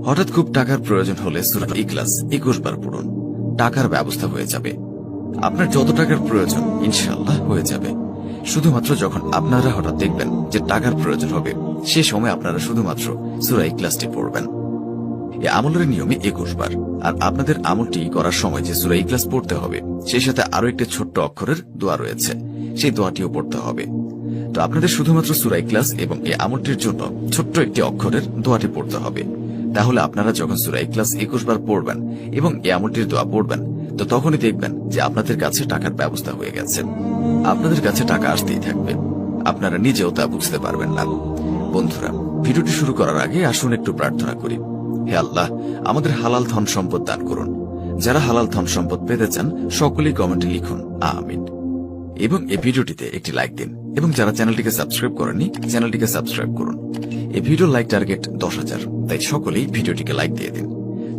হঠাৎ খুব টাকার প্রয়োজন হলে সূরা ইখলাস 21 বার পড়ুন, টাকার ব্যবস্থা হয়ে যাবে। আপনার যত টাকার প্রয়োজন ইনশাআল্লাহ হয়ে যাবে। শুধুমাত্র যখন আপনারা হঠাৎ দেখবেন যে টাকার প্রয়োজন হবে, সে সময় আপনারা শুধুমাত্র সূরা ইখলাসটি পড়বেন। এই আমলের নিয়মে 21 বার। আর আপনাদের আমলটি করার সময় যে সূরা ইখলাস পড়তে হবে, সেই সাথে আরো একটি ছোট্ট অক্ষরের দোয়া রয়েছে, সেই দোয়াটিও পড়তে হবে। তো আপনাদের শুধুমাত্র সূরা ইখলাস এবং এই আমলটির জন্য ছোট্ট একটি অক্ষরের দোয়াটি পড়তে হবে। তাহলে আপনারা যখন সূরা ইখলাস 21 বার পড়বেন এবং এই আমলটির দোয়া পড়বেন, তো তখনই দেখবেন যে আপনাদের কাছে টাকার ব্যবস্থা হয়ে গেছে। আপনাদের কাছে টাকা আসতেই থাকবে, আপনারা নিজেও তা বুঝতে পারবেন না। বন্ধুরা, ভিডিওটি শুরু করার আগে আসুন একটু প্রার্থনা করি। হে আল্লাহ, আমাদের হালাল ধন সম্পদ দান করুন। যারা হালাল ধন সম্পদ পেতে চান সকলেই কমেন্টে লিখুন আমিন, এবং এই ভিডিওটিতে একটি লাইক দিন, এবং যারা চ্যানেলটিকে সাবস্ক্রাইব করেননি চ্যানেলটিকে সাবস্ক্রাইব করুন। এই ভিডিওর লাইক টার্গেট 10,000, তাই সকলেই ভিডিওটিকে লাইক দিয়ে দিন।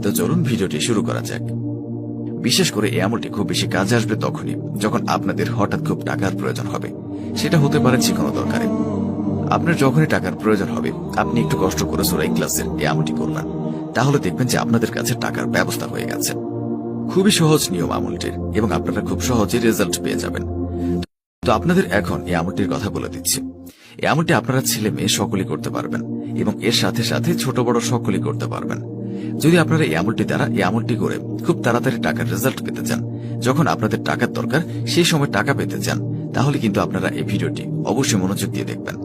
তো চলুন ভিডিওটি শুরু করা যাক। বিশেষ করে এই আমলটি খুব বেশি কাজে আসবে তখনই যখন আপনাদের হঠাৎ খুব টাকার প্রয়োজন হবে। সেটা হতে পারে যে কোনো দরকারে। আপনার যখনই টাকার প্রয়োজন হবে, আপনি একটু কষ্ট করে সূরা ইখলাসের এই আমলটি করবেন, তাহলে দেখবেন যে আপনাদের কাছে টাকার ব্যবস্থা হয়ে গেছে। খুবই সহজ নিয়ম আমলটির, এবং আপনারা খুব সহজে রেজাল্ট পেয়ে যাবেন। তো আপনাদের এখন এই আমলটির কথা বলে দিচ্ছি। এই আমলটি আপনারা ছেলে মেয়ে সকলেই করতে পারবেন, এবং এর সাথে সাথে ছোট বড় সকলেই করতে পারবেন। যদি আপনারা এই আমলটি করে খুব তাড়াতাড়ি টাকার রেজাল্ট পেতে চান, যখন আপনাদের টাকার দরকার সেই সময় টাকা পেতে চান, তাহলে কিন্তু আপনারা এই ভিডিওটি অবশ্যই মনোযোগ দিয়ে দেখবেন।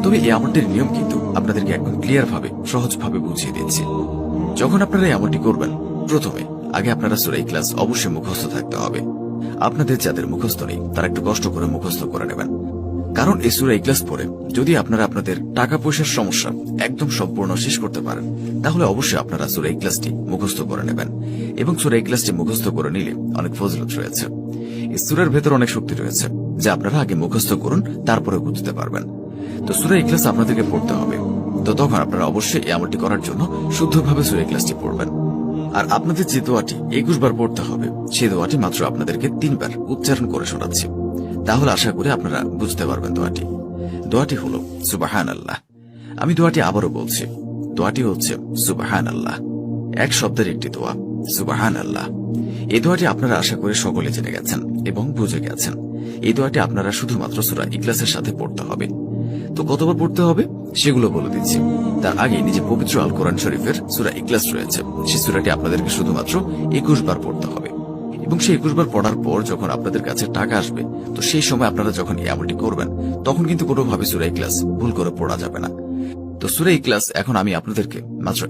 তবে এই আমলটির নিয়ম কিন্তু আপনাদেরকে একদম ক্লিয়ার ভাবে সহজভাবে বুঝিয়ে দিচ্ছি। যখন আপনারা এই আমলটি করবেন, প্রথমে আগে আপনারা সূরা ইখলাস অবশ্যই মুখস্থ থাকতে হবে। আপনাদের যাদের মুখস্থ নেই তারা একটু কষ্ট করে মুখস্থ করে নেবেন, কারণ এই সূরা ইখলাস পড়ে যদি আপনারা আপনাদের টাকা পয়সার সমস্যা একদম সম্পূর্ণ শেষ করতে পারেন, তাহলে অবশ্যই আপনারা সূরা ইখলাসটি মুখস্থ করে নেবেন। এবং সূরা ইখলাসটি মুখস্থ করে নিলে অনেক ফজিলত রয়েছে। এই সূরার ভেতর অনেক শক্তি রয়েছে, যা আপনারা আগে মুখস্থ করুন, তারপরে বুঝতে পারবেন। তো সূরা ইখলাস আপনাদেরকে পড়তে হবে। তো তখন আপনারা অবশ্যই এই আমলটি করার জন্য শুদ্ধভাবে সূরা ইখলাসটি পড়বেন। আর আপনাদের যে দোয়াটি 21 বার পড়তে হবে, সেই দোয়াটি মাত্র আপনাদেরকে 3 বার উচ্চারণ করে শোনাচ্ছি। তাহলে আশা করি আপনারা বুঝতে পারবেন দোয়াটি হল সুবহানাল্লাহ। আমি দোয়াটি আবারও বলছি, দোয়াটি হচ্ছে সুবহানাল্লাহ। এক শব্দের একটি দোয়া, সুবহানাল্লাহ। এই দোয়াটি আপনারা আশা করি সকলে জেনে গেছেন এবং বুঝে গেছেন। এই দোয়াটি আপনারা শুধুমাত্র সূরা ইখলাসের সাথে পড়তে হবে। তো কতবার পড়তে হবে সেগুলো বলে দিচ্ছি। তার আগে নিজে পবিত্র আল কোরআন শরীফের সূরা ইখলাস রয়েছে, সেই সূরাটি আপনাদেরকে শুধুমাত্র 21 বার পড়তে হবে। এবং সেই 21 বার পড়ার পর যখন আপনাদের কাছে টাকা আসবে, তো সেই সময় আপনারা যখন এই আমলটি করবেন, তখন কিন্তু কোনোভাবে সূরা ইখলাস ভুল করে পড়া যাবে না। তো সূরা ইখলাস এখন আমি আপনাদেরকে মাত্র